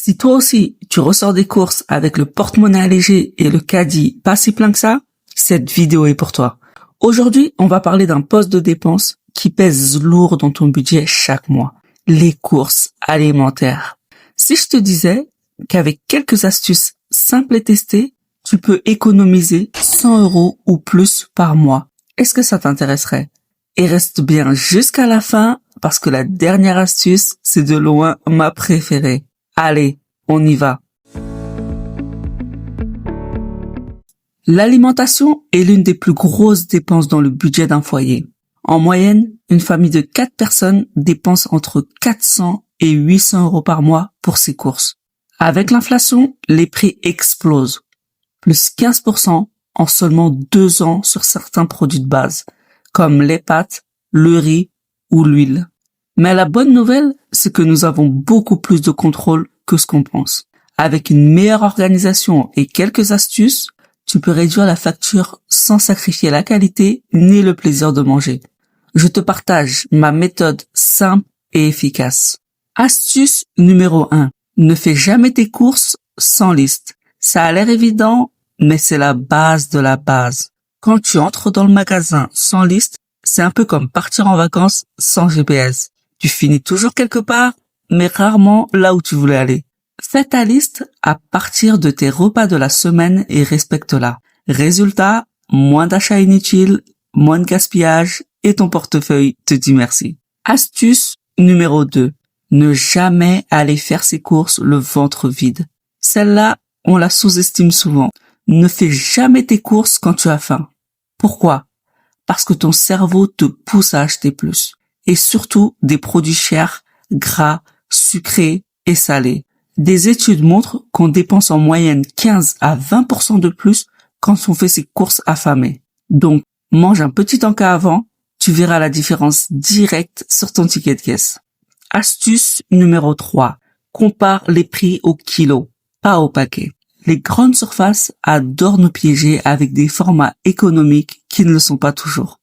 Si toi aussi, tu ressors des courses avec le porte-monnaie allégé et le caddie pas si plein que ça, cette vidéo est pour toi. Aujourd'hui, on va parler d'un poste de dépense qui pèse lourd dans ton budget chaque mois. Les courses alimentaires. Si je te disais qu'avec quelques astuces simples et testées, tu peux économiser 100 € ou plus par mois, est-ce que ça t'intéresserait? Et reste bien jusqu'à la fin parce que la dernière astuce, c'est de loin ma préférée. Allez, on y va. L'alimentation est l'une des plus grosses dépenses dans le budget d'un foyer. En moyenne, une famille de 4 personnes dépense entre 400 et 800 € par mois pour ses courses. Avec l'inflation, les prix explosent. Plus 15% en seulement 2 ans sur certains produits de base, comme les pâtes, le riz ou l'huile. Mais la bonne nouvelle, c'est que nous avons beaucoup plus de contrôle que ce qu'on pense. Avec une meilleure organisation et quelques astuces, tu peux réduire la facture sans sacrifier la qualité ni le plaisir de manger. Je te partage ma méthode simple et efficace. Astuce numéro 1. Ne fais jamais tes courses sans liste. Ça a l'air évident, mais c'est la base de la base. Quand tu entres dans le magasin sans liste, c'est un peu comme partir en vacances sans GPS. Tu finis toujours quelque part, mais rarement là où tu voulais aller. Fais ta liste à partir de tes repas de la semaine et respecte-la. Résultat, moins d'achats inutiles, moins de gaspillage et ton portefeuille te dit merci. Astuce numéro 2. Ne jamais aller faire ses courses le ventre vide. Celle-là, on la sous-estime souvent. Ne fais jamais tes courses quand tu as faim. Pourquoi? Parce que ton cerveau te pousse à acheter plus. Et surtout des produits chers, gras, sucrés et salés. Des études montrent qu'on dépense en moyenne 15 à 20% de plus quand on fait ses courses affamées. Donc, mange un petit encas avant, tu verras la différence directe sur ton ticket de caisse. Astuce numéro 3. Compare les prix au kilo, pas au paquet. Les grandes surfaces adorent nous piéger avec des formats économiques qui ne le sont pas toujours.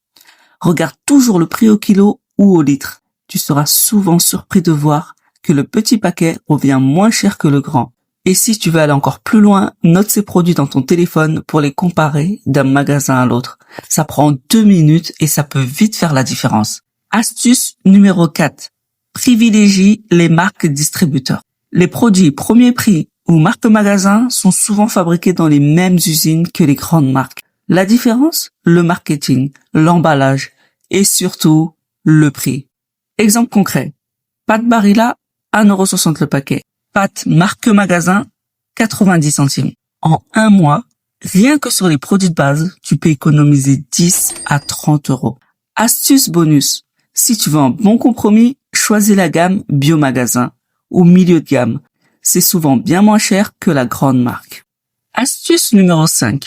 Regarde toujours le prix au kilo ou au litre. Tu seras souvent surpris de voir que le petit paquet revient moins cher que le grand. Et si tu veux aller encore plus loin, note ces produits dans ton téléphone pour les comparer d'un magasin à l'autre. Ça prend 2 minutes et ça peut vite faire la différence. Astuce numéro 4. Privilégie les marques distributeurs. Les produits premier prix ou marque magasin sont souvent fabriqués dans les mêmes usines que les grandes marques. La différence? Le marketing, l'emballage et surtout le prix. Exemple concret. Pâtes Barilla, 1,60 € le paquet. Pâtes marque magasin, 90 centimes. En un mois, rien que sur les produits de base, tu peux économiser 10 à 30 €. Astuce bonus. Si tu veux un bon compromis, choisis la gamme Biomagasin ou milieu de gamme. C'est souvent bien moins cher que la grande marque. Astuce numéro 5.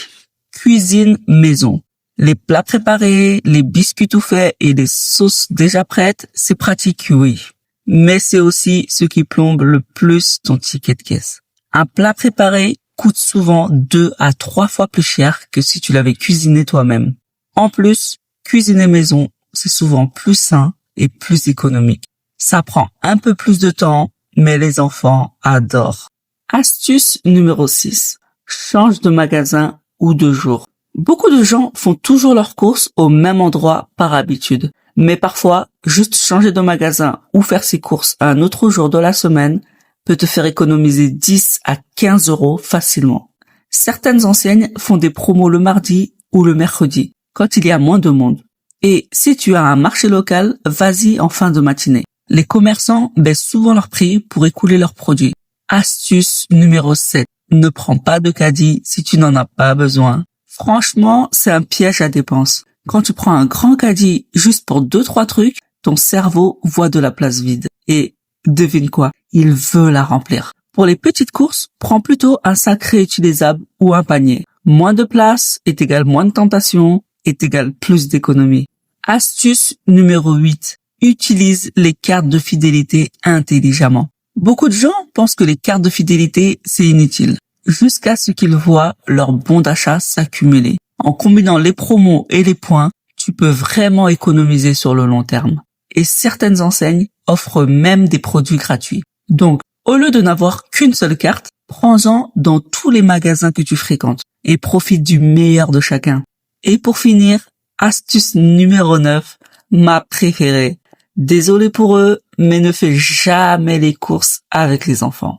Cuisine maison. Les plats préparés, les biscuits tout faits et les sauces déjà prêtes, c'est pratique, oui. Mais c'est aussi ce qui plombe le plus ton ticket de caisse. Un plat préparé coûte souvent 2 à 3 fois plus cher que si tu l'avais cuisiné toi-même. En plus, cuisiner maison, c'est souvent plus sain et plus économique. Ça prend un peu plus de temps, mais les enfants adorent. Astuce numéro 6. Change de magasin ou de jour. Beaucoup de gens font toujours leurs courses au même endroit par habitude. Mais parfois, juste changer de magasin ou faire ses courses un autre jour de la semaine peut te faire économiser 10 à 15 € facilement. Certaines enseignes font des promos le mardi ou le mercredi, quand il y a moins de monde. Et si tu as un marché local, vas-y en fin de matinée. Les commerçants baissent souvent leurs prix pour écouler leurs produits. Astuce numéro 7. Ne prends pas de caddie si tu n'en as pas besoin. Franchement, c'est un piège à dépenses. Quand tu prends un grand caddie juste pour 2-3 trucs, ton cerveau voit de la place vide. Et devine quoi? Il veut la remplir. Pour les petites courses, prends plutôt un sac réutilisable ou un panier. Moins de place est égal moins de tentation, est égal plus d'économie. Astuce numéro 8. Utilise les cartes de fidélité intelligemment. Beaucoup de gens pensent que les cartes de fidélité, c'est inutile, jusqu'à ce qu'ils voient leurs bons d'achat s'accumuler. En combinant les promos et les points, tu peux vraiment économiser sur le long terme. Et certaines enseignes offrent même des produits gratuits. Donc, Au lieu de n'avoir qu'une seule carte, prends-en dans tous les magasins que tu fréquentes et profite du meilleur de chacun. Et pour finir, astuce numéro 9, ma préférée. Désolé pour eux, mais ne fais jamais les courses avec les enfants.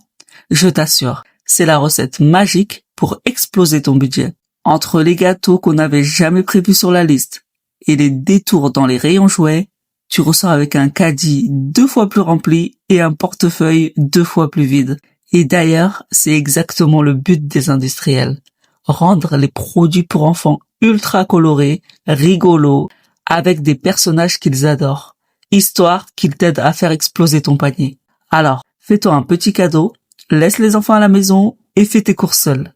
Je t'assure, c'est la recette magique pour exploser ton budget. Entre les gâteaux qu'on n'avait jamais prévus sur la liste et les détours dans les rayons jouets, tu ressors avec un caddie 2 fois plus rempli et un portefeuille 2 fois plus vide. Et d'ailleurs, c'est exactement le but des industriels. Rendre les produits pour enfants ultra colorés, rigolos, avec des personnages qu'ils adorent, histoire qu'ils t'aident à faire exploser ton panier. Alors, fais-toi un petit cadeau, laisse les enfants à la maison et fais tes courses seul.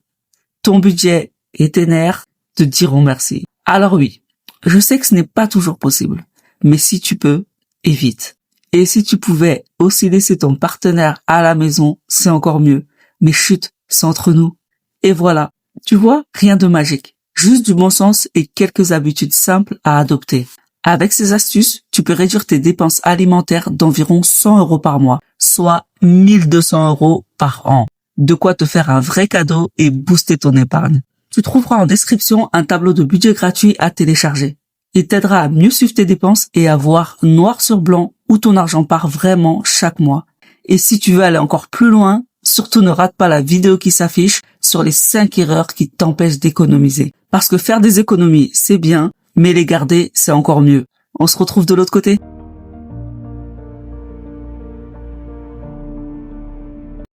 Ton budget et tes nerfs te diront merci. Alors oui, je sais que ce n'est pas toujours possible, mais si tu peux, évite. Et si tu pouvais aussi laisser ton partenaire à la maison, c'est encore mieux. Mais chut, c'est entre nous. Et voilà, tu vois, rien de magique. Juste du bon sens et quelques habitudes simples à adopter. Avec ces astuces, tu peux réduire tes dépenses alimentaires d'environ 100 € par mois, soit 1200 € par an. De quoi te faire un vrai cadeau et booster ton épargne. Tu trouveras en description un tableau de budget gratuit à télécharger. Il t'aidera à mieux suivre tes dépenses et à voir noir sur blanc où ton argent part vraiment chaque mois. Et si tu veux aller encore plus loin, surtout ne rate pas la vidéo qui s'affiche sur les 5 erreurs qui t'empêchent d'économiser. Parce que faire des économies, c'est bien, mais les garder, c'est encore mieux. On se retrouve de l'autre côté.